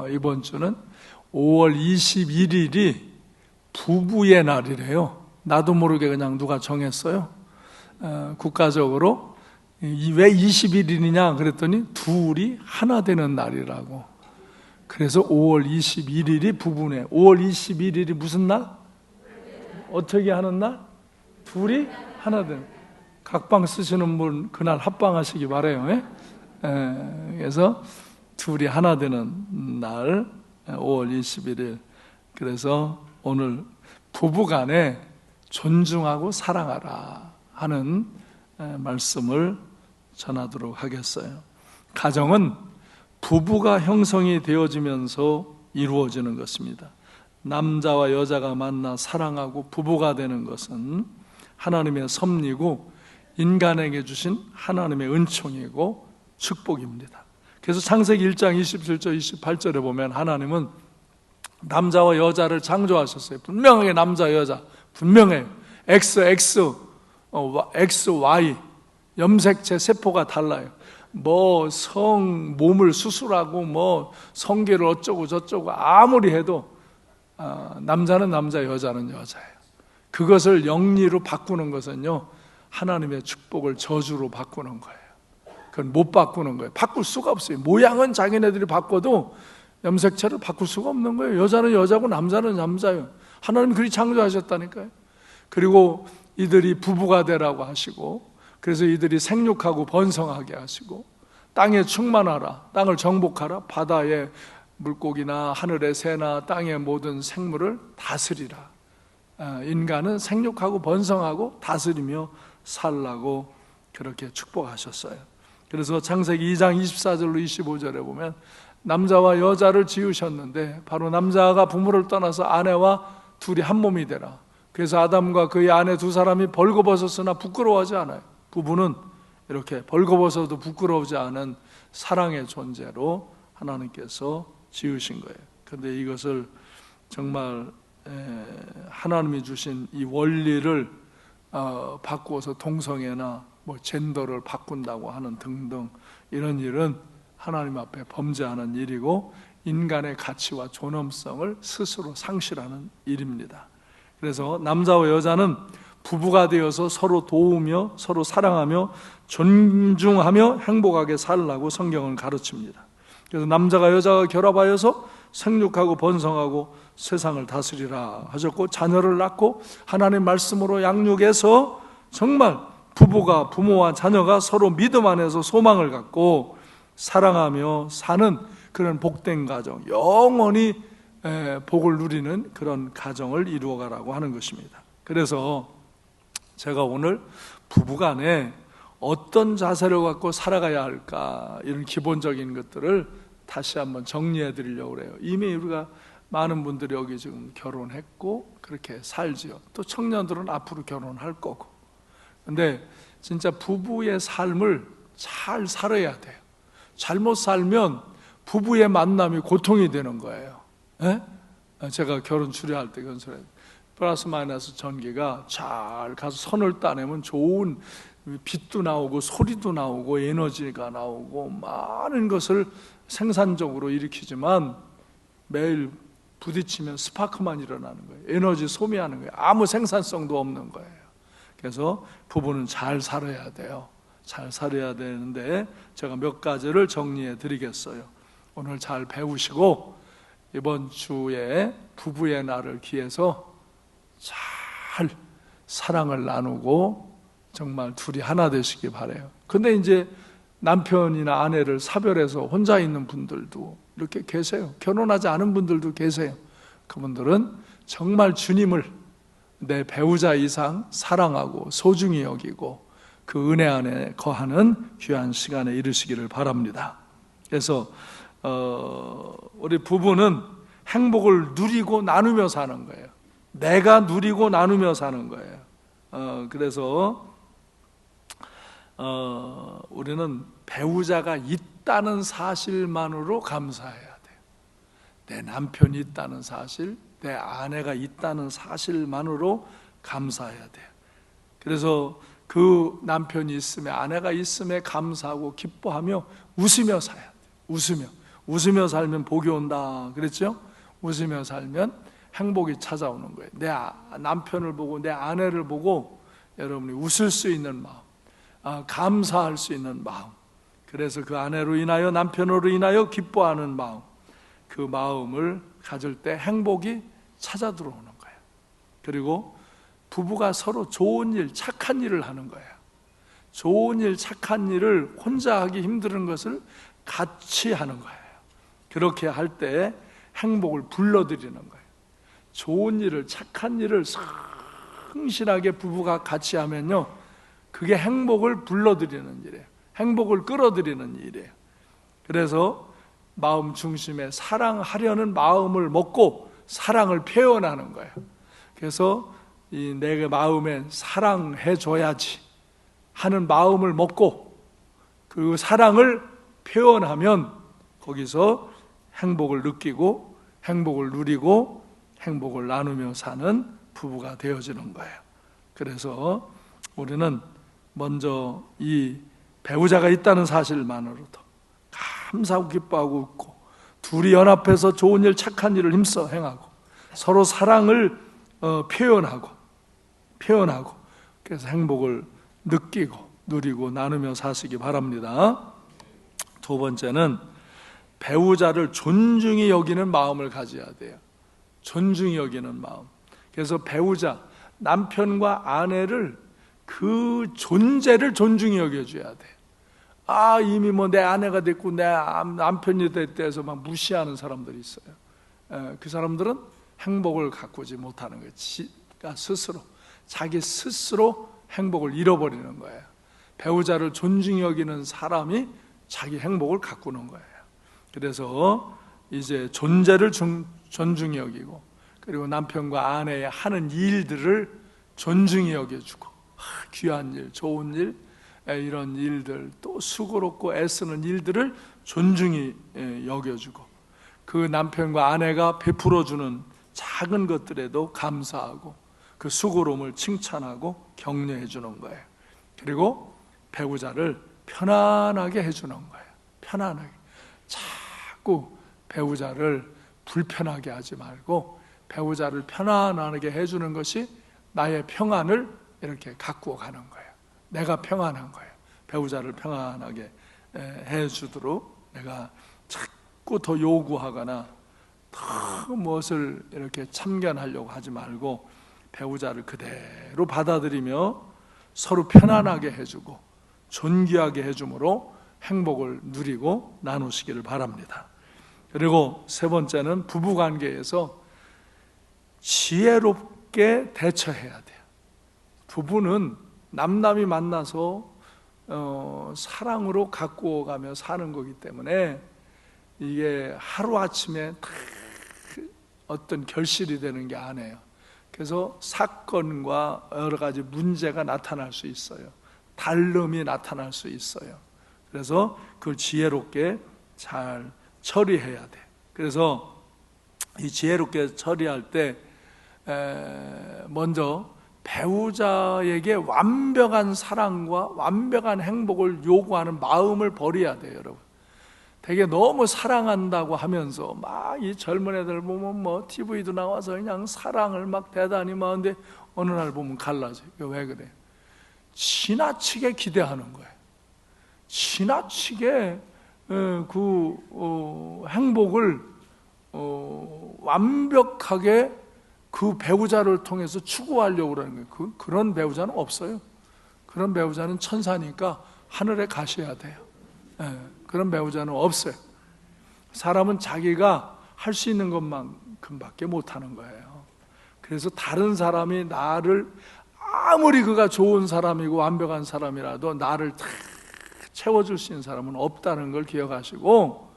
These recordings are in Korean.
이번 주는 5월 21일이 부부의 날이래요. 나도 모르게 그냥 누가 정했어요. 국가적으로. 왜 21일이냐 그랬더니 둘이 하나 되는 날이라고. 그래서 5월 21일이 부부네. 5월 21일이 무슨 날? 어떻게 하는 날? 둘이 하나 되는. 각방 쓰시는 분 그날 합방하시기 바라요. 그래서 둘이 하나 되는 날 5월 21일. 그래서 오늘 부부간에 존중하고 사랑하라 하는 말씀을 전하도록 하겠어요. 가정은 부부가 형성이 되어지면서 이루어지는 것입니다. 남자와 여자가 만나 사랑하고 부부가 되는 것은 하나님의 섭리고 인간에게 주신 하나님의 은총이고 축복입니다. 그래서 창세기 1장 27절 28절에 보면 하나님은 남자와 여자를 창조하셨어요. 분명하게 남자 여자 분명해요. XX, XY 염색체 세포가 달라요. 몸을 수술하고 성계를 어쩌고 저쩌고 아무리 해도 남자는 남자 여자는 여자예요. 그것을 영리로 바꾸는 것은요 하나님의 축복을 저주로 바꾸는 거예요. 그건 못 바꾸는 거예요. 바꿀 수가 없어요. 모양은 자기네들이 바꿔도 염색체를 바꿀 수가 없는 거예요. 여자는 여자고 남자는 남자예요. 하나님 그리 창조하셨다니까요. 그리고 이들이 부부가 되라고 하시고, 그래서 이들이 생육하고 번성하게 하시고, 땅에 충만하라, 땅을 정복하라, 바다의 물고기나 하늘의 새나 땅의 모든 생물을 다스리라. 인간은 생육하고 번성하고 다스리며 살라고 그렇게 축복하셨어요. 그래서 창세기 2장 24절로 25절에 보면 남자와 여자를 지으셨는데 바로 남자가 부모를 떠나서 아내와 둘이 한 몸이 되라. 그래서 아담과 그의 아내 두 사람이 벌거벗었으나 부끄러워하지 않아요. 부부는 이렇게 벌거벗어도 부끄러우지 않은 사랑의 존재로 하나님께서 지으신 거예요. 그런데 이것을 정말 하나님이 주신 이 원리를 바꾸어서 동성애나 젠더를 바꾼다고 하는 등등 이런 일은 하나님 앞에 범죄하는 일이고 인간의 가치와 존엄성을 스스로 상실하는 일입니다. 그래서 남자와 여자는 부부가 되어서 서로 도우며 서로 사랑하며 존중하며 행복하게 살라고 성경은 가르칩니다. 그래서 남자가 여자가 결합하여서 생육하고 번성하고 세상을 다스리라 하셨고, 자녀를 낳고 하나님 말씀으로 양육해서 정말 부부가 부모와 자녀가 서로 믿음 안에서 소망을 갖고 사랑하며 사는 그런 복된 가정, 영원히 복을 누리는 그런 가정을 이루어가라고 하는 것입니다. 그래서 제가 오늘 부부간에 어떤 자세를 갖고 살아가야 할까, 이런 기본적인 것들을 다시 한번 정리해 드리려고 해요. 이미 우리가 많은 분들이 여기 지금 결혼했고 그렇게 살지요. 또 청년들은 앞으로 결혼할 거고. 근데 진짜 부부의 삶을 잘 살아야 돼요. 잘못 살면 부부의 만남이 고통이 되는 거예요. 제가 결혼 추리할 때 그런 소리 해요. 플러스 마이너스 전기가 잘 가서 선을 따내면 좋은 빛도 나오고 소리도 나오고 에너지가 나오고 많은 것을 생산적으로 일으키지만 매일 부딪히면 스파크만 일어나는 거예요. 에너지 소비하는 거예요. 아무 생산성도 없는 거예요. 그래서 부부는 잘 살아야 돼요. 잘 살아야 되는데 제가 몇 가지를 정리해 드리겠어요. 오늘 잘 배우시고 이번 주에 부부의 날을 기해서 잘 사랑을 나누고 정말 둘이 하나 되시기 바라요. 근데 이제 남편이나 아내를 사별해서 혼자 있는 분들도 이렇게 계세요. 결혼하지 않은 분들도 계세요. 그분들은 정말 주님을 내 배우자 이상 사랑하고 소중히 여기고 그 은혜 안에 거하는 귀한 시간에 이르시기를 바랍니다. 그래서 우리 부부는 행복을 누리고 나누며 사는 거예요. 내가 누리고 나누며 사는 거예요. 그래서 우리는 배우자가 있다는 사실만으로 감사해야 돼요. 내 남편이 있다는 사실, 내 아내가 있다는 사실만으로 감사해야 돼요. 그래서 그 남편이 있음에, 아내가 있음에 감사하고 기뻐하며 웃으며 살아야 돼요. 웃으며 웃으며 살면 복이 온다 그랬죠? 웃으며 살면 행복이 찾아오는 거예요. 내 남편을 보고 내 아내를 보고 여러분이 웃을 수 있는 마음, 감사할 수 있는 마음, 그래서 그 아내로 인하여 남편으로 인하여 기뻐하는 마음, 그 마음을 가질 때 행복이 찾아 들어오는 거예요. 그리고 부부가 서로 좋은 일, 착한 일을 하는 거예요. 좋은 일, 착한 일을 혼자 하기 힘든 것을 같이 하는 거예요. 그렇게 할 때 행복을 불러들이는 거예요. 좋은 일을, 착한 일을 성실하게 부부가 같이 하면요, 그게 행복을 불러들이는 일이에요. 행복을 끌어들이는 일이에요. 그래서 마음 중심에 사랑하려는 마음을 먹고 사랑을 표현하는 거예요. 그래서 내 마음에 사랑해줘야지 하는 마음을 먹고 그 사랑을 표현하면 거기서 행복을 느끼고 행복을 누리고 행복을 나누며 사는 부부가 되어지는 거예요. 그래서 우리는 먼저 이 배우자가 있다는 사실만으로도 감사하고 기뻐하고 웃고, 둘이 연합해서 좋은 일, 착한 일을 힘써 행하고 서로 사랑을 표현하고 그래서 행복을 느끼고 누리고 나누며 사시기 바랍니다. 두 번째는 배우자를 존중히 여기는 마음을 가져야 돼요. 존중히 여기는 마음. 그래서 배우자, 남편과 아내를 그 존재를 존중히 여겨줘야 돼요. 이미 내 아내가 됐고 내 남편이 됐다 해서 막 무시하는 사람들이 있어요. 그 사람들은 행복을 가꾸지 못하는 거예요. 자기 스스로 행복을 잃어버리는 거예요. 배우자를 존중히 여기는 사람이 자기 행복을 가꾸는 거예요. 그래서 이제 존재를 존중히 여기고, 그리고 남편과 아내의 하는 일들을 존중히 여겨주고, 귀한 일, 좋은 일, 이런 일들, 또 수고롭고 애쓰는 일들을 존중히 여겨주고, 그 남편과 아내가 베풀어주는 작은 것들에도 감사하고 그 수고로움을 칭찬하고 격려해 주는 거예요. 그리고 배우자를 편안하게 해주는 거예요. 편안하게. 자꾸 배우자를 불편하게 하지 말고 배우자를 편안하게 해주는 것이 나의 평안을 이렇게 가꾸어 가는 거예요. 내가 평안한 거예요. 배우자를 평안하게 해주도록 내가 자꾸 더 요구하거나 더 무엇을 이렇게 참견하려고 하지 말고 배우자를 그대로 받아들이며 서로 편안하게 해주고 존귀하게 해줌으로 행복을 누리고 나누시기를 바랍니다. 그리고 세 번째는 부부관계에서 지혜롭게 대처해야 돼요. 부부는 남남이 만나서 사랑으로 가꾸어가며 사는 거기 때문에 이게 하루아침에 어떤 결실이 되는 게 아니에요. 그래서 사건과 여러 가지 문제가 나타날 수 있어요. 다름이 나타날 수 있어요. 그래서 그걸 지혜롭게 잘 처리해야 돼. 그래서 이 지혜롭게 처리할 때 먼저 배우자에게 완벽한 사랑과 완벽한 행복을 요구하는 마음을 버려야 돼요, 여러분. 되게 너무 사랑한다고 하면서 막 이 젊은 애들 보면 TV도 나와서 그냥 사랑을 막 대단히 막 하는데 어느 날 보면 갈라져. 왜 그래? 지나치게 기대하는 거예요. 지나치게 행복을 완벽하게 그 배우자를 통해서 추구하려고 그러는 거예요. 그런 배우자는 없어요. 그런 배우자는 천사니까 하늘에 가셔야 돼요. 그런 배우자는 없어요. 사람은 자기가 할 수 있는 것만큼밖에 못하는 거예요. 그래서 다른 사람이 나를 아무리 그가 좋은 사람이고 완벽한 사람이라도 나를 다 채워줄 수 있는 사람은 없다는 걸 기억하시고,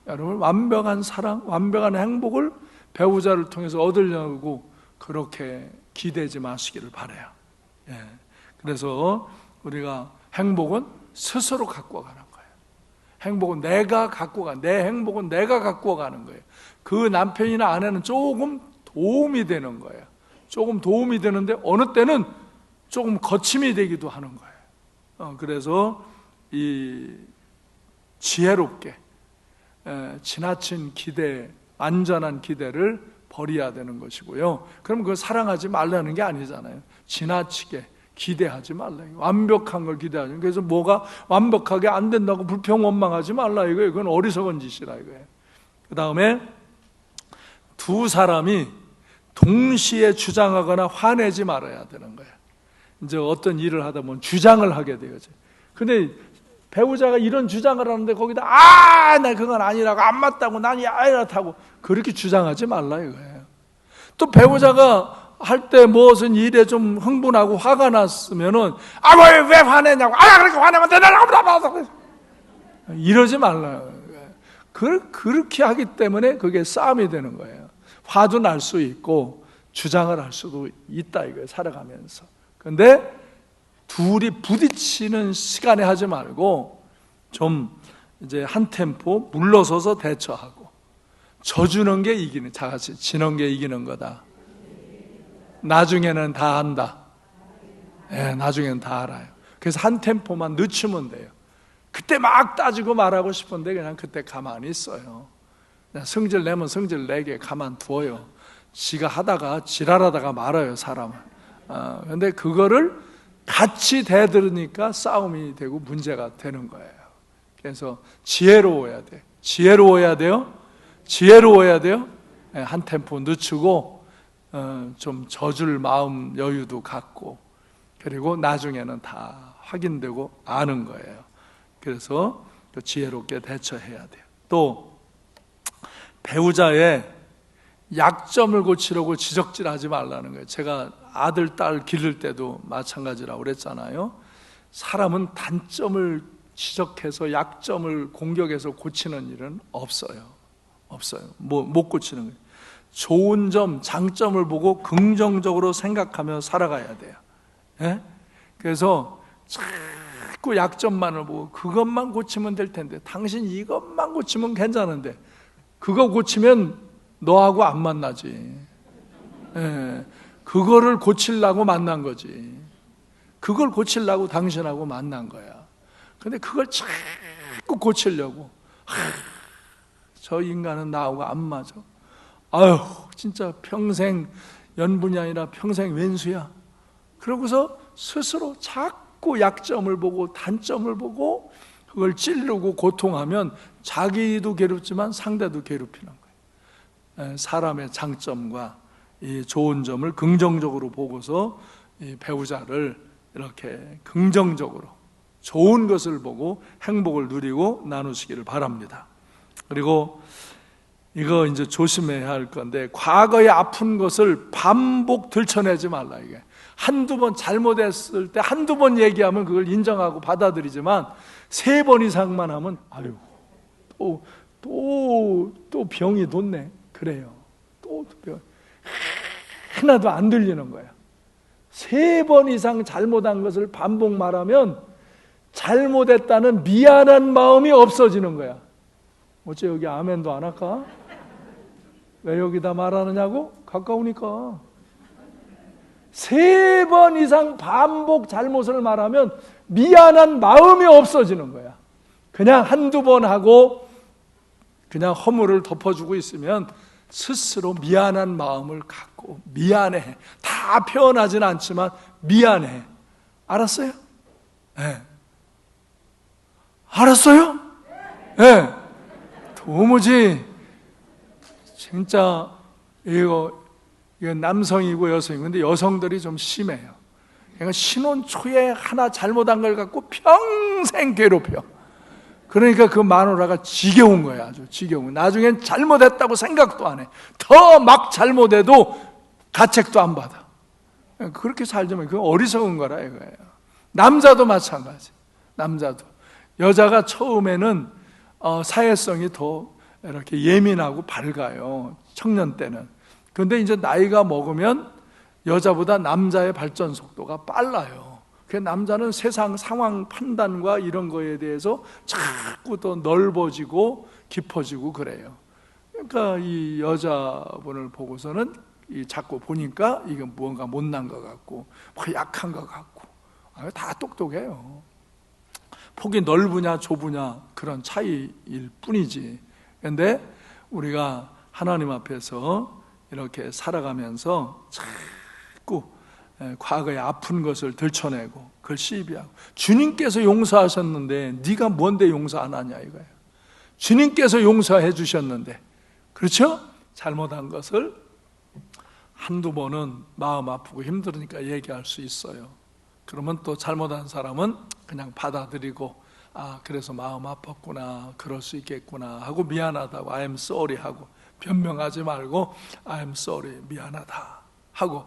여러분 완벽한 사랑, 완벽한 행복을 배우자를 통해서 얻으려고 그렇게 기대지 마시기를 바라요. 그래서 우리가 행복은 스스로 갖고 가는 거예요. 행복은 내가 갖고 가, 내 행복은 내가 갖고 가는 거예요. 그 남편이나 아내는 조금 도움이 되는 거예요. 조금 도움이 되는데 어느 때는 조금 거침이 되기도 하는 거예요. 그래서 이 지혜롭게 지나친 기대, 완전한 기대를 버려야 되는 것이고요. 그럼 그걸 사랑하지 말라는 게 아니잖아요. 지나치게 기대하지 말라. 완벽한 걸 기대하지. 그래서 뭐가 완벽하게 안 된다고 불평 원망하지 말라 이거예요. 그건 어리석은 짓이라 이거예요. 그 다음에 두 사람이 동시에 주장하거나 화내지 말아야 되는 거예요. 이제 어떤 일을 하다 보면 주장을 하게 되죠. 근데 배우자가 이런 주장을 하는데 거기다 나 그건 아니라고, 안 맞다고, 난 이렇다고 그렇게 주장하지 말라 이거예요. 또 배우자가 할 때 무슨 일에 좀 흥분하고 화가 났으면은 왜 화내냐고, 그렇게 화내면 되냐고 이러지 말라. 그렇게 하기 때문에 그게 싸움이 되는 거예요. 화도 날 수 있고 주장을 할 수도 있다 이거예요, 살아가면서. 근데 둘이 부딪히는 시간에 하지 말고 좀 이제 한 템포 물러서서 대처하고, 져주는 게 이기는, 자같이 지는 게 이기는 거다. 나중에는 다 안다. 나중에는 다 알아요. 그래서 한 템포만 늦추면 돼요. 그때 막 따지고 말하고 싶은데 그냥 그때 가만히 있어요. 그냥 성질 내면 성질 내게 가만 두어요. 지가 하다가 지랄하다가 말아요, 사람은. 근데 그거를 같이 대들으니까 싸움이 되고 문제가 되는 거예요. 그래서 지혜로워야 돼. 지혜로워야 돼요. 지혜로워야 돼요. 한 템포 늦추고 좀 져줄 마음 여유도 갖고, 그리고 나중에는 다 확인되고 아는 거예요. 그래서 지혜롭게 대처해야 돼요. 또 배우자의 약점을 고치려고 지적질하지 말라는 거예요. 제가 아들, 딸 기를 때도 마찬가지라고 그랬잖아요. 사람은 단점을 지적해서 약점을 공격해서 고치는 일은 없어요. 못 고치는 거예요. 좋은 점, 장점을 보고 긍정적으로 생각하며 살아가야 돼요. 그래서 자꾸 약점만을 보고 그것만 고치면 될 텐데, 당신 이것만 고치면 괜찮은데 그거 고치면 너하고 안 만나지. 그거를 고치려고 만난 거지. 그걸 고치려고 당신하고 만난 거야. 근데 그걸 자꾸 고치려고, 저 인간은 나하고 안 맞아. 진짜 평생 연분이 아니라 평생 왼수야. 그러고서 스스로 자꾸 약점을 보고 단점을 보고 그걸 찌르고 고통하면 자기도 괴롭지만 상대도 괴롭히는 거예요. 사람의 장점과 이 좋은 점을 긍정적으로 보고서 이 배우자를 이렇게 긍정적으로 좋은 것을 보고 행복을 누리고 나누시기를 바랍니다. 그리고 이거 이제 조심해야 할 건데, 과거의 아픈 것을 반복 들춰내지 말라. 이게 한두 번 잘못했을 때 한두 번 얘기하면 그걸 인정하고 받아들이지만 3번 이상만 하면 또 병이 돋네. 그래요. 또 병. 하나도 안 들리는 거야. 3번 이상 잘못한 것을 반복 말하면 잘못했다는 미안한 마음이 없어지는 거야. 어째 여기 아멘도 안 할까? 왜 여기다 말하느냐고? 가까우니까. 3번 이상 반복 잘못을 말하면 미안한 마음이 없어지는 거야. 그냥 한두 번 하고 그냥 허물을 덮어주고 있으면 스스로 미안한 마음을 갖고 미안해. 다 표현하지는 않지만 미안해. 알았어요? 네. 알았어요? 네. 도무지 진짜 이거 남성이고 여성이고, 근데 여성들이 좀 심해요. 그러니까 신혼 초에 하나 잘못한 걸 갖고 평생 괴롭혀. 그러니까 그 마누라가 지겨운 거야. 아주 지겨운. 나중엔 잘못했다고 생각도 안 해. 더 막 잘못해도 가책도 안 받아. 그렇게 살자면 그건 어리석은 거라 이거예요. 남자도 마찬가지. 남자도 여자가 처음에는 사회성이 더 이렇게 예민하고 밝아요. 청년 때는. 그런데 이제 나이가 먹으면 여자보다 남자의 발전 속도가 빨라요. 그 남자는 세상 상황 판단과 이런 거에 대해서 자꾸 더 넓어지고 깊어지고 그래요. 그러니까 이 여자분을 보고서는 자꾸 보니까 이게 무언가 못난 것 같고 약한 것 같고 다 똑똑해요. 폭이 넓으냐 좁으냐 그런 차이일 뿐이지 그런데 우리가 하나님 앞에서 이렇게 살아가면서 자꾸 과거의 아픈 것을 들춰내고 그걸 시비하고, 주님께서 용서하셨는데 네가 뭔데 용서 안 하냐 이거예요. 주님께서 용서해 주셨는데, 그렇죠? 잘못한 것을 한두 번은 마음 아프고 힘들으니까 얘기할 수 있어요. 그러면 또 잘못한 사람은 그냥 받아들이고, 아 그래서 마음 아팠구나, 그럴 수 있겠구나 하고 미안하다고 I'm sorry 하고, 변명하지 말고 I'm sorry, 미안하다 하고,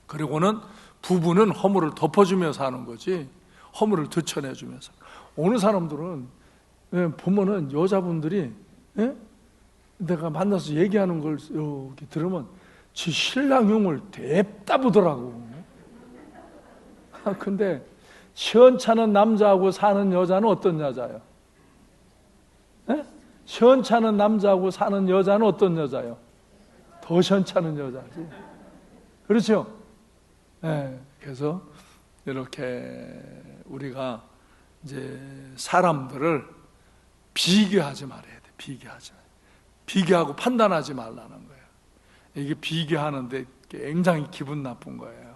그리고는 부부는 허물을 덮어주며 사는 거지 허물을 들춰내주면서. 어느 사람들은 보면은 여자분들이 내가 만나서 얘기하는 걸 이렇게 들으면 지 신랑형을 냅다 보더라고. 근데 시원찮은 남자하고 사는 여자는 어떤 여자예요? 시원찮은 남자하고 사는 여자는 어떤 여자예요? 더 시원찮은 여자지. 그렇죠? 그래서 이렇게 우리가 이제 사람들을 비교하지 말아야 돼. 비교하고 판단하지 말라는 거예요. 이게 비교하는데 굉장히 기분 나쁜 거예요.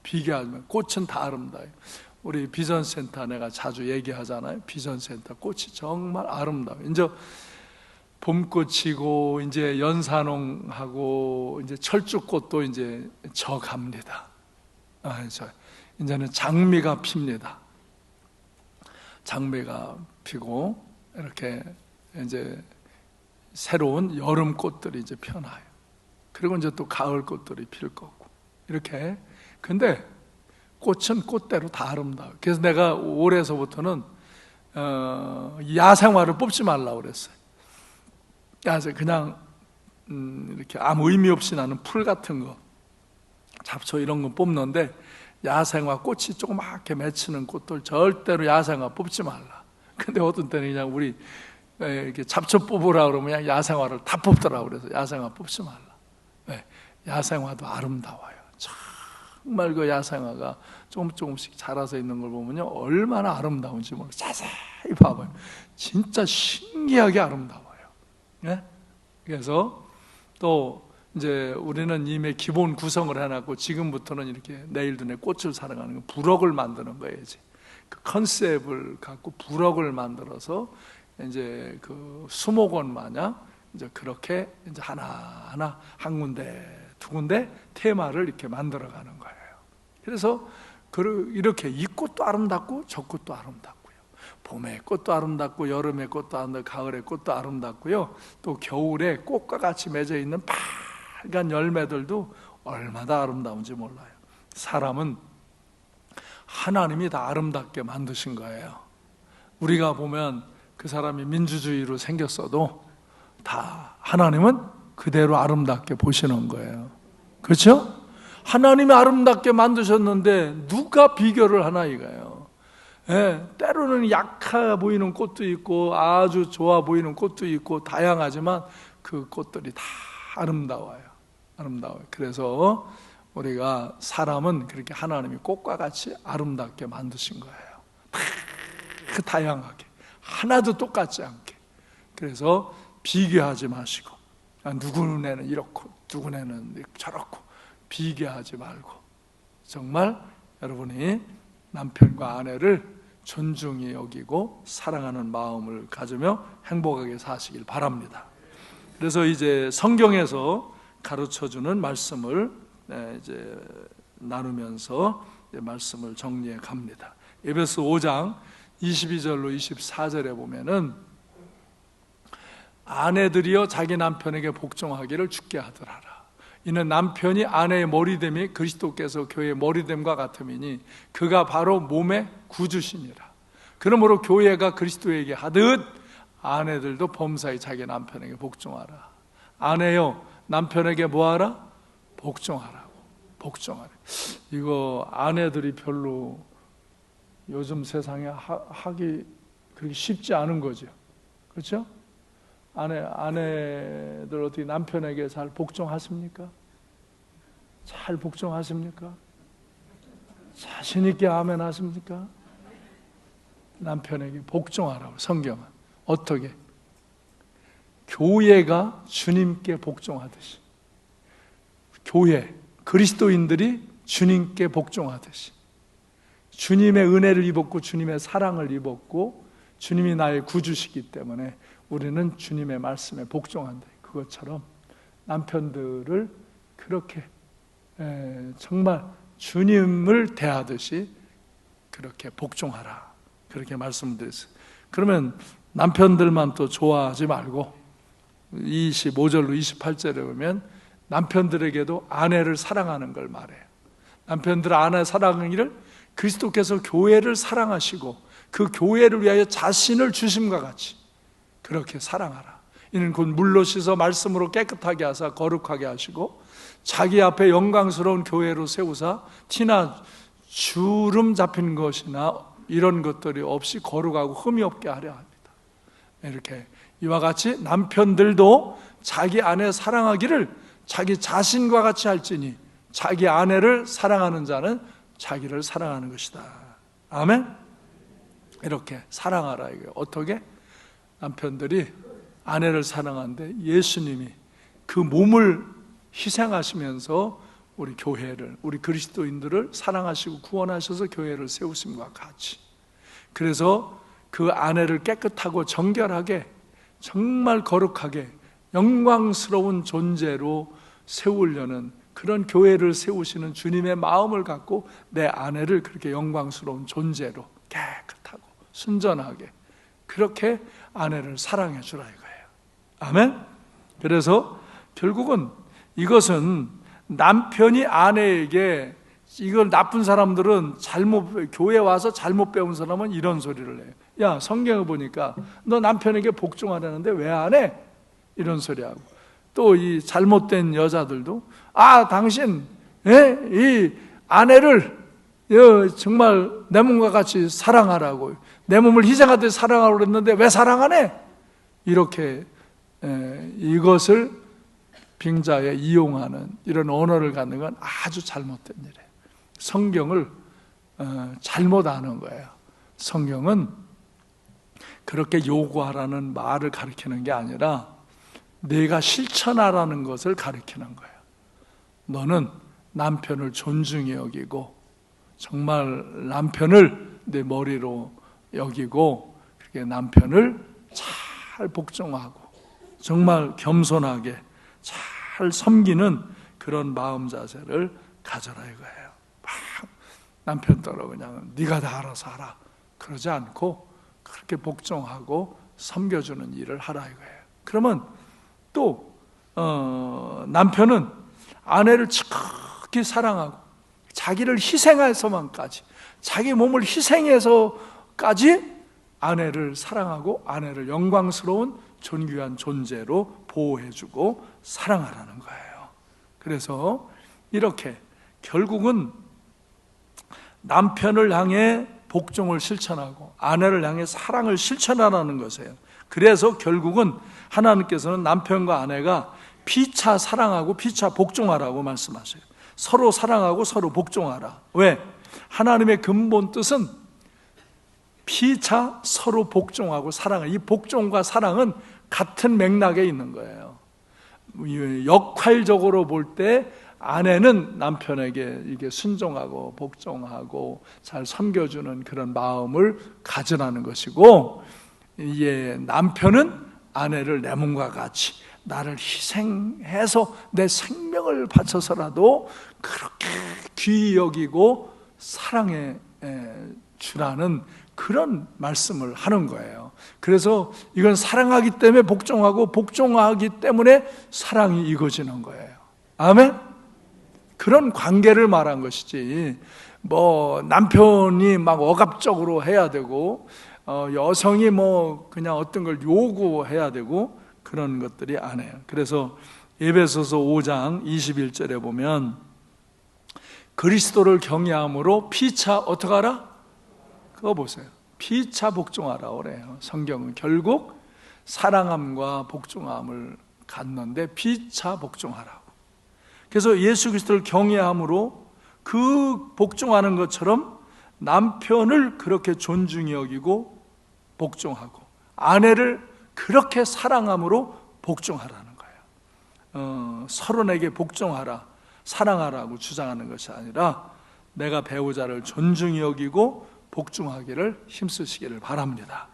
비교하면 꽃은 다 아름다워요. 우리 비전센터 내가 자주 얘기하잖아요. 비전센터 꽃이 정말 아름다워요. 이제 봄꽃이고 이제 연산홍하고 이제 철쭉꽃도 이제 져갑니다. 이제는 장미가 핍니다. 장미가 피고 이렇게 이제 새로운 여름 꽃들이 이제 펴나요. 그리고 이제 또 가을 꽃들이 필 거고 이렇게. 근데 꽃은 꽃대로 다 아름다워요. 그래서 내가 올해서부터는 야생화를 뽑지 말라고 그랬어요. 그냥 이렇게 아무 의미 없이 나는 풀 같은 거, 잡초 이런 거 뽑는데, 야생화 꽃이 조그맣게 맺히는 꽃들 절대로 야생화 뽑지 말라. 근데 어떤 때는 그냥 우리 이렇게 잡초 뽑으라 그러면 그냥 야생화를 다 뽑더라고. 그래서 야생화 뽑지 말라. 야생화도 아름다워요. 정말 그 야생화가 조금씩 자라서 있는 걸 보면요, 얼마나 아름다운지 몰라요. 자세히 봐봐요. 진짜 신기하게 아름다워요. 그래서 또 이제 우리는 이미 기본 구성을 해놨고, 지금부터는 이렇게 내일도 내 꽃을 사랑하는 거, 부럭을 만드는 거예요. 그 컨셉을 갖고 부럭을 만들어서 이제 그 수목원 마냥 이제 그렇게 이제 하나하나 한 군데 두 군데 테마를 이렇게 만들어가는 거예요. 그래서 이렇게 이 꽃도 아름답고 저 꽃도 아름답고요. 봄의 꽃도 아름답고 여름의 꽃도 아름답고 가을의 꽃도 아름답고요. 또 겨울에 꽃과 같이 맺어 있는 빨간 열매들도 얼마나 아름다운지 몰라요. 사람은 하나님이 다 아름답게 만드신 거예요. 우리가 보면 그 사람이 민주주의로 생겼어도 다 하나님은 그대로 아름답게 보시는 거예요. 그렇죠? 하나님이 아름답게 만드셨는데 누가 비교를 하나 이거예요. 때로는 약해 보이는 꽃도 있고 아주 좋아 보이는 꽃도 있고 다양하지만 그 꽃들이 다 아름다워요. 그래서 우리가 사람은 그렇게 하나님이 꽃과 같이 아름답게 만드신 거예요. 다 다양하게, 하나도 똑같지 않게. 그래서 비교하지 마시고, 누구네는 이렇고 누구네는 저렇고 비교하지 말고, 정말 여러분이 남편과 아내를 존중히 여기고 사랑하는 마음을 가지며 행복하게 사시길 바랍니다. 그래서 이제 성경에서 가르쳐주는 말씀을 이제 나누면서 말씀을 정리해 갑니다. 에베소 5장 22절로 24절에 보면은, 아내들이여 자기 남편에게 복종하기를 주께 하더라라. 이는 남편이 아내의 머리됨이 그리스도께서 교회의 머리됨과 같음이니 그가 바로 몸의 구주시니라. 그러므로 교회가 그리스도에게 하듯 아내들도 범사에 자기 남편에게 복종하라. 아내여 남편에게 뭐하라? 복종하라고. 복종하라. 이거 아내들이 별로 요즘 세상에 하기 그렇게 쉽지 않은 거죠. 그렇죠? 아내들 어떻게 남편에게 잘 복종하십니까? 잘 복종하십니까? 자신 있게 아멘 하십니까? 남편에게 복종하라고 성경은. 어떻게? 교회가 주님께 복종하듯이, 교회, 그리스도인들이 주님께 복종하듯이, 주님의 은혜를 입었고 주님의 사랑을 입었고 주님이 나의 구주시기 때문에 우리는 주님의 말씀에 복종한다. 그것처럼 남편들을 그렇게 정말 주님을 대하듯이 그렇게 복종하라, 그렇게 말씀드렸어요. 그러면 남편들만 또 좋아하지 말고 25절로 28절에 보면 남편들에게도 아내를 사랑하는 걸 말해요. 남편들 아내 사랑하기를 그리스도께서 교회를 사랑하시고 그 교회를 위하여 자신을 주심과 같이 그렇게 사랑하라. 이는 곧 물로 씻어 말씀으로 깨끗하게 하사 거룩하게 하시고 자기 앞에 영광스러운 교회로 세우사 티나 주름 잡힌 것이나 이런 것들이 없이 거룩하고 흠이 없게 하려 합니다. 이렇게 이와 같이 남편들도 자기 아내 사랑하기를 자기 자신과 같이 할지니 자기 아내를 사랑하는 자는 자기를 사랑하는 것이다. 아멘? 이렇게 사랑하라. 이게 어떻게? 남편들이 아내를 사랑하는데 예수님이 그 몸을 희생하시면서 우리 교회를, 우리 그리스도인들을 사랑하시고 구원하셔서 교회를 세우심과 같이, 그래서 그 아내를 깨끗하고 정결하게 정말 거룩하게 영광스러운 존재로 세우려는 그런 교회를 세우시는 주님의 마음을 갖고 내 아내를 그렇게 영광스러운 존재로 깨끗하고 순전하게 그렇게 아내를 사랑해 주라 이거예요. 아멘? 그래서 결국은 이것은 남편이 아내에게, 이걸 나쁜 사람들은 교회 와서 잘못 배운 사람은 이런 소리를 해요. 야, 성경을 보니까 너 남편에게 복종하라는데 왜 안 해? 이런 소리하고, 또 이 잘못된 여자들도 당신 이 아내를 정말 내 몸과 같이 사랑하라고, 내 몸을 희생하듯이 사랑하라고 그랬는데 왜 사랑하네? 이렇게 이것을 빙자에 이용하는 이런 언어를 갖는 건 아주 잘못된 일이에요. 성경을 잘못 아는 거예요. 성경은 그렇게 요구하라는 말을 가리키는 게 아니라 내가 실천하라는 것을 가리키는 거예요. 너는 남편을 존중히 여기고 정말 남편을 내 머리로 여기고 그렇게 남편을 잘 복종하고 정말 겸손하게 잘 섬기는 그런 마음 자세를 가져라 이거예요. 막 남편 따라 그냥 네가 다 알아서 하라 그러지 않고 그렇게 복종하고 섬겨주는 일을 하라 이거예요. 그러면 또 남편은 아내를 지극히 사랑하고 자기를 희생해서만까지, 자기 몸을 희생해서까지 아내를 사랑하고 아내를 영광스러운 존귀한 존재로 보호해주고 사랑하라는 거예요. 그래서 이렇게 결국은 남편을 향해 복종을 실천하고 아내를 향해 사랑을 실천하라는 것이에요. 그래서 결국은 하나님께서는 남편과 아내가 피차 사랑하고 피차 복종하라고 말씀하셔요. 서로 사랑하고 서로 복종하라. 왜? 하나님의 근본 뜻은 피차 서로 복종하고 사랑을, 이 복종과 사랑은 같은 맥락에 있는 거예요. 역할적으로 볼 때 아내는 남편에게 이게 순종하고 복종하고 잘 섬겨주는 그런 마음을 가지라는 것이고, 이게 남편은 아내를 내 몸과 같이 나를 희생해서 내 생명을 바쳐서라도 그렇게 귀히 여기고 사랑해 주라는 그런 말씀을 하는 거예요. 그래서 이건 사랑하기 때문에 복종하고 복종하기 때문에 사랑이 이루어지는 거예요. 아멘? 그런 관계를 말한 것이지 뭐 남편이 막 억압적으로 해야 되고 여성이 뭐 그냥 어떤 걸 요구해야 되고 그런 것들이 아니에요. 그래서 에베소서 5장 21절에 보면 그리스도를 경외함으로 피차 어떻게 하라? 그거 보세요. 피차 복종하라 그래요. 성경은 결국 사랑함과 복종함을 갖는데 피차 복종하라고. 그래서 예수 그리스도를 경외함으로 그 복종하는 것처럼 남편을 그렇게 존중히 여기고 복종하고 아내를 그렇게 사랑함으로 복종하라는 거예요. 서로에게 복종하라, 사랑하라고 주장하는 것이 아니라 내가 배우자를 존중히 여기고 복종하기를 힘쓰시기를 바랍니다.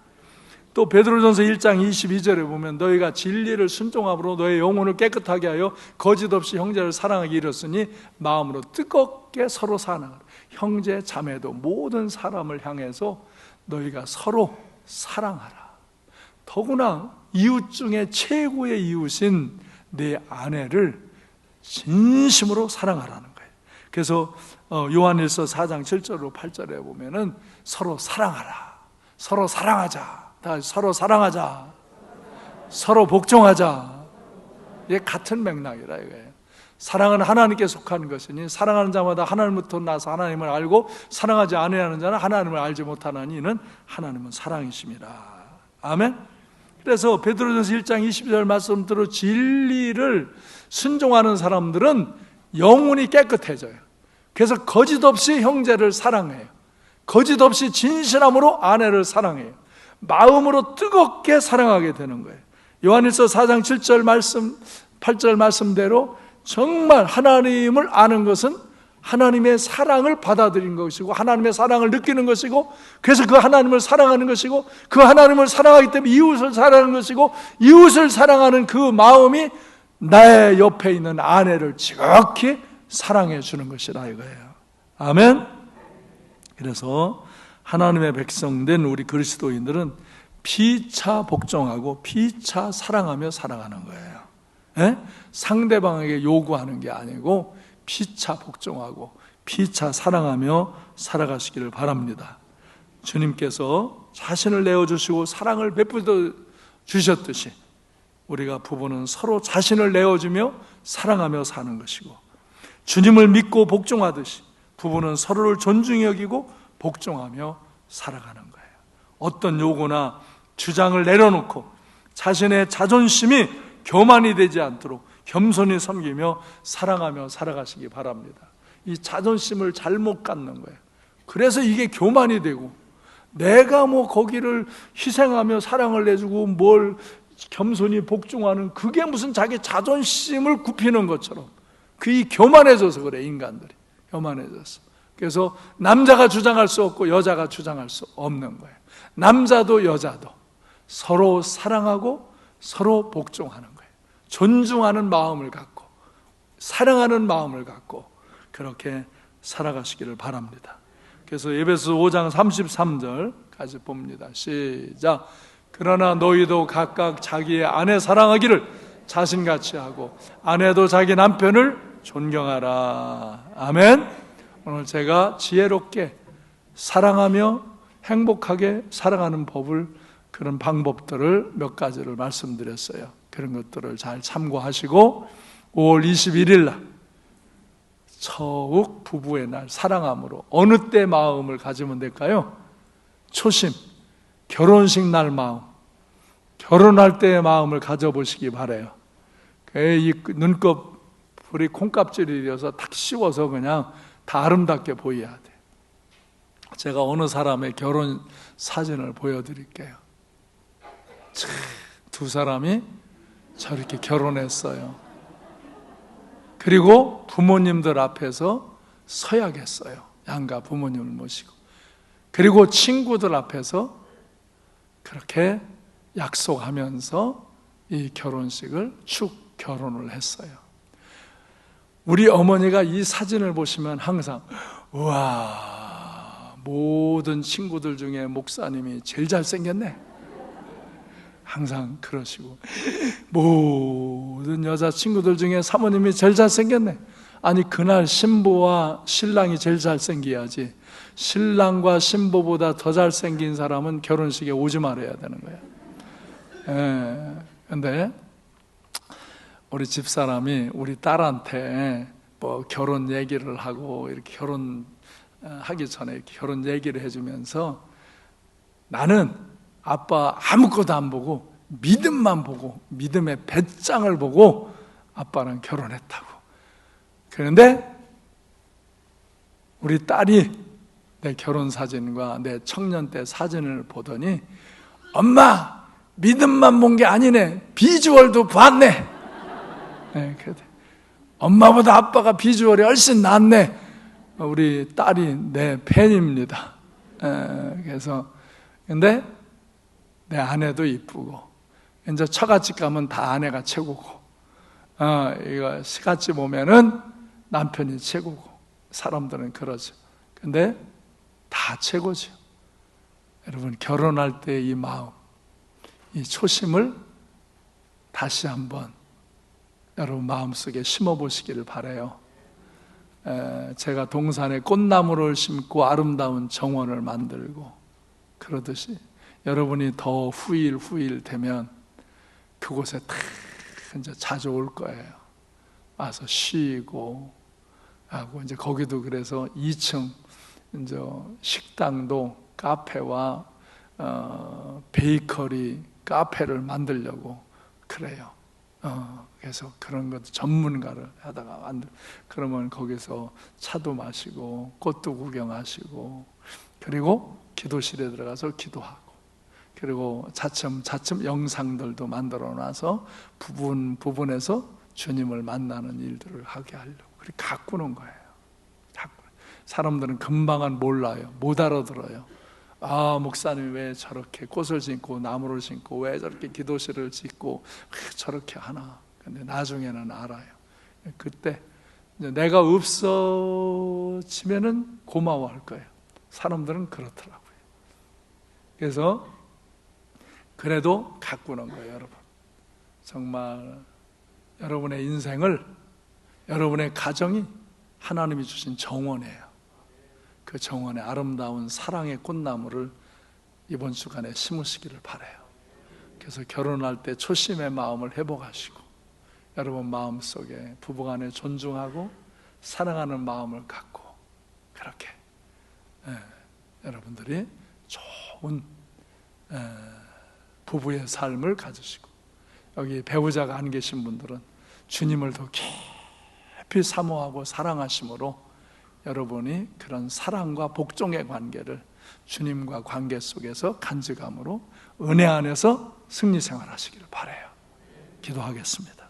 또 베드로전서 1장 22절에 보면 너희가 진리를 순종함으로 너의 영혼을 깨끗하게 하여 거짓 없이 형제를 사랑하기 이뤘으니 마음으로 뜨겁게 서로 사랑하라. 형제 자매도 모든 사람을 향해서 너희가 서로 사랑하라. 더구나 이웃 중에 최고의 이웃인 내 아내를 진심으로 사랑하라는 거예요. 그래서 요한일서 4장 7절로 8절에 보면은 서로 사랑하라, 서로 사랑하자, 서로 사랑하자, 서로 복종하자. 이게 같은 맥락이라 이거예요. 사랑은 하나님께 속한 것이니 사랑하는 자마다 하나님부터 나서 하나님을 알고 사랑하지 아니하는 자는 하나님을 알지 못하나니 이는 하나님은 사랑이심이라. 아멘. 그래서 베드로전서 1장 22절 말씀대로 진리를 순종하는 사람들은 영혼이 깨끗해져요. 그래서 거짓 없이 형제를 사랑해요. 거짓 없이 진실함으로 아내를 사랑해요. 마음으로 뜨겁게 사랑하게 되는 거예요. 요한일서 4장 7절 말씀, 8절 말씀대로 정말 하나님을 아는 것은 하나님의 사랑을 받아들인 것이고 하나님의 사랑을 느끼는 것이고 그래서 그 하나님을 사랑하는 것이고 그 하나님을 사랑하기 때문에 이웃을 사랑하는 것이고 이웃을 사랑하는 그 마음이 나의 옆에 있는 아내를 지극히 사랑해 주는 것이라 이거예요. 아멘. 그래서 하나님의 백성된 우리 그리스도인들은 피차 복종하고 피차 사랑하며 살아가는 거예요. 예? 상대방에게 요구하는 게 아니고 피차 복종하고 피차 사랑하며 살아가시기를 바랍니다. 주님께서 자신을 내어주시고 사랑을 베풀어 주셨듯이 우리가 부부는 서로 자신을 내어주며 사랑하며 사는 것이고 주님을 믿고 복종하듯이 부부는 서로를 존중히 여기고 복종하며 살아가는 거예요. 어떤 요구나 주장을 내려놓고 자신의 자존심이 교만이 되지 않도록 겸손히 섬기며 사랑하며 살아가시기 바랍니다. 이 자존심을 잘못 갖는 거예요. 그래서 이게 교만이 되고 내가 뭐 거기를 희생하며 사랑을 내주고 뭘 겸손히 복종하는 그게 무슨 자기 자존심을 굽히는 것처럼 그게 교만해져서 그래. 인간들이 교만해져서. 그래서 남자가 주장할 수 없고 여자가 주장할 수 없는 거예요. 남자도 여자도 서로 사랑하고 서로 복종하는 거예요. 존중하는 마음을 갖고 사랑하는 마음을 갖고 그렇게 살아가시기를 바랍니다. 그래서 에베소 5장 33절까지 봅니다. 시작. 그러나 너희도 각각 자기의 아내 사랑하기를 자신같이 하고 아내도 자기 남편을 존경하라. 아멘. 오늘 제가 지혜롭게 사랑하며 행복하게 살아가는 법을 그런 방법들을 몇 가지를 말씀드렸어요. 그런 것들을 잘 참고하시고 5월 21일 날 처욱 부부의 날 사랑함으로 어느 때 마음을 가지면 될까요? 초심, 결혼식 날 마음, 결혼할 때의 마음을 가져보시기 바라요. 이 눈곱 불이 콩깍지를 이어서 탁 씌워서 그냥 다 아름답게 보여야 돼. 제가 어느 사람의 결혼 사진을 보여드릴게요. 두 사람이 저렇게 결혼했어요. 그리고 부모님들 앞에서 서야겠어요. 양가 부모님을 모시고. 그리고 친구들 앞에서 그렇게 약속하면서 이 결혼식을 축 결혼을 했어요. 우리 어머니가 이 사진을 보시면 항상 우와, 모든 친구들 중에 목사님이 제일 잘생겼네. 항상 그러시고 모든 여자 친구들 중에 사모님이 제일 잘생겼네. 아니 그날 신부와 신랑이 제일 잘생겨야지 신랑과 신부보다 더 잘생긴 사람은 결혼식에 오지 말아야 되는 거야. 근데 우리 집사람이 우리 딸한테 뭐 결혼 얘기를 하고 이렇게 결혼하기 전에 이렇게 결혼 얘기를 해주면서 나는 아빠 아무것도 안 보고 믿음만 보고 믿음의 배짱을 보고 아빠랑 결혼했다고. 그런데 우리 딸이 내 결혼 사진과 내 청년 때 사진을 보더니 엄마 믿음만 본 게 아니네. 비주얼도 봤네. 네, 그래. 엄마보다 아빠가 비주얼이 훨씬 낫네. 우리 딸이 내 팬입니다. 그래서 근데 내 아내도 이쁘고, 이제 처갓집 가면 다 아내가 최고고, 이거 시갓집 오면은 남편이 최고고, 사람들은 그러죠. 근데 다 최고죠. 여러분, 결혼할 때 이 마음, 이 초심을 다시 한번 여러분 마음속에 심어보시기를 바라요. 제가 동산에 꽃나무를 심고 아름다운 정원을 만들고 그러듯이 여러분이 더 후일 되면 그곳에 다 이제 자주 올 거예요. 와서 쉬고 하고, 이제 거기도 그래서 2층 이제 식당도 카페와 베이커리 카페를 만들려고 그래요. 그래서 그런 것도 전문가를 하다가 그러면 거기서 차도 마시고 꽃도 구경하시고, 그리고 기도실에 들어가서 기도하고, 그리고 차츰 영상들도 만들어 놔서 부분에서 주님을 만나는 일들을 하게 하려고 그렇게 가꾸는 거예요. 사람들은 금방은 몰라요. 못 알아들어요. 목사님이 왜 저렇게 꽃을 심고 나무를 심고 왜 저렇게 기도실을 짓고 왜 저렇게 하나. 근데 나중에는 알아요. 그때 내가 없어지면은 고마워할 거예요. 사람들은 그렇더라고요. 그래서 그래도 가꾸는 거예요, 여러분. 정말 여러분의 인생을, 여러분의 가정이 하나님이 주신 정원이에요. 그 정원에 아름다운 사랑의 꽃나무를 이번 주간에 심으시기를 바라요. 그래서 결혼할 때 초심의 마음을 회복하시고, 여러분 마음속에 부부간에 존중하고 사랑하는 마음을 갖고, 그렇게 여러분들이 좋은 부부의 삶을 가지시고, 여기 배우자가 안 계신 분들은 주님을 더 깊이 사모하고 사랑하심으로 여러분이 그런 사랑과 복종의 관계를 주님과 관계 속에서 간직함으로 은혜 안에서 승리 생활하시기를 바라요. 기도하겠습니다.